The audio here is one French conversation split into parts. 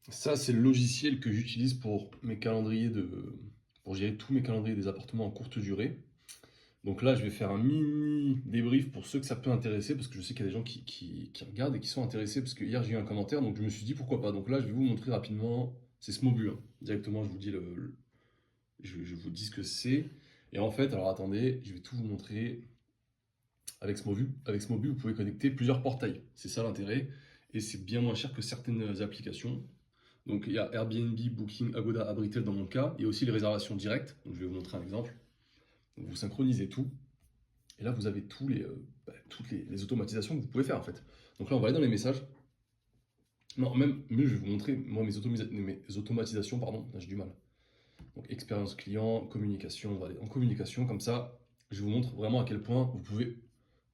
Ça, c'est le logiciel que j'utilise pour mes calendriers pour gérer tous mes calendriers des appartements en courte durée. Donc là, je vais faire un mini débrief pour ceux que ça peut intéresser, parce que je sais qu'il y a des gens qui regardent et qui sont intéressés, parce que hier j'ai eu un commentaire, donc je me suis dit pourquoi pas. Donc là, je vais vous montrer rapidement, c'est Smobu, hein. Directement, je vous dis je vous dis ce que c'est. Et en fait, alors attendez, je vais tout vous montrer. Avec Smobu, vous pouvez connecter plusieurs portails. C'est ça l'intérêt. Et c'est bien moins cher que certaines applications. Donc il y a Airbnb, Booking, Agoda, Abritel dans mon cas. Il y a aussi les réservations directes. Donc je vais vous montrer un exemple. Donc, vous synchronisez tout. Et là, vous avez toutes les automatisations que vous pouvez faire en fait. Donc là, on va aller dans les messages. Non, même mieux, je vais vous montrer moi mes automatisations, pardon. Là, j'ai du mal. Donc expérience client, communication, on va aller en communication. Comme ça, je vous montre vraiment à quel point vous pouvez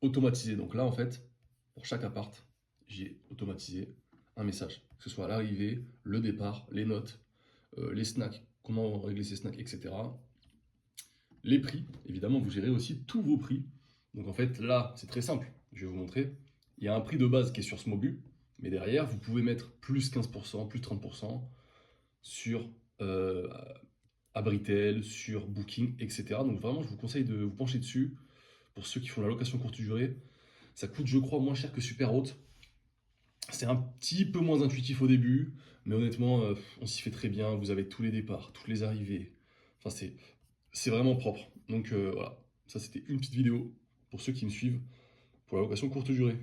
automatiser. Donc là, en fait, pour chaque appart, j'ai automatisé un message. Que ce soit à l'arrivée, le départ, les notes, les snacks, comment régler ces snacks, etc. Les prix, évidemment, vous gérez aussi tous vos prix. Donc en fait, là, c'est très simple. Je vais vous montrer. Il y a un prix de base qui est sur Smobu, mais derrière, vous pouvez mettre plus 15%, plus 30% sur Abritel, sur Booking, etc. Donc vraiment, je vous conseille de vous pencher dessus. Pour ceux qui font la location courte durée, ça coûte, je crois, moins cher que Superhôte. C'est un petit peu moins intuitif au début, mais honnêtement, on s'y fait très bien. Vous avez tous les départs, toutes les arrivées. Enfin, c'est vraiment propre. Donc voilà, ça c'était une petite vidéo pour ceux qui me suivent pour la location courte durée.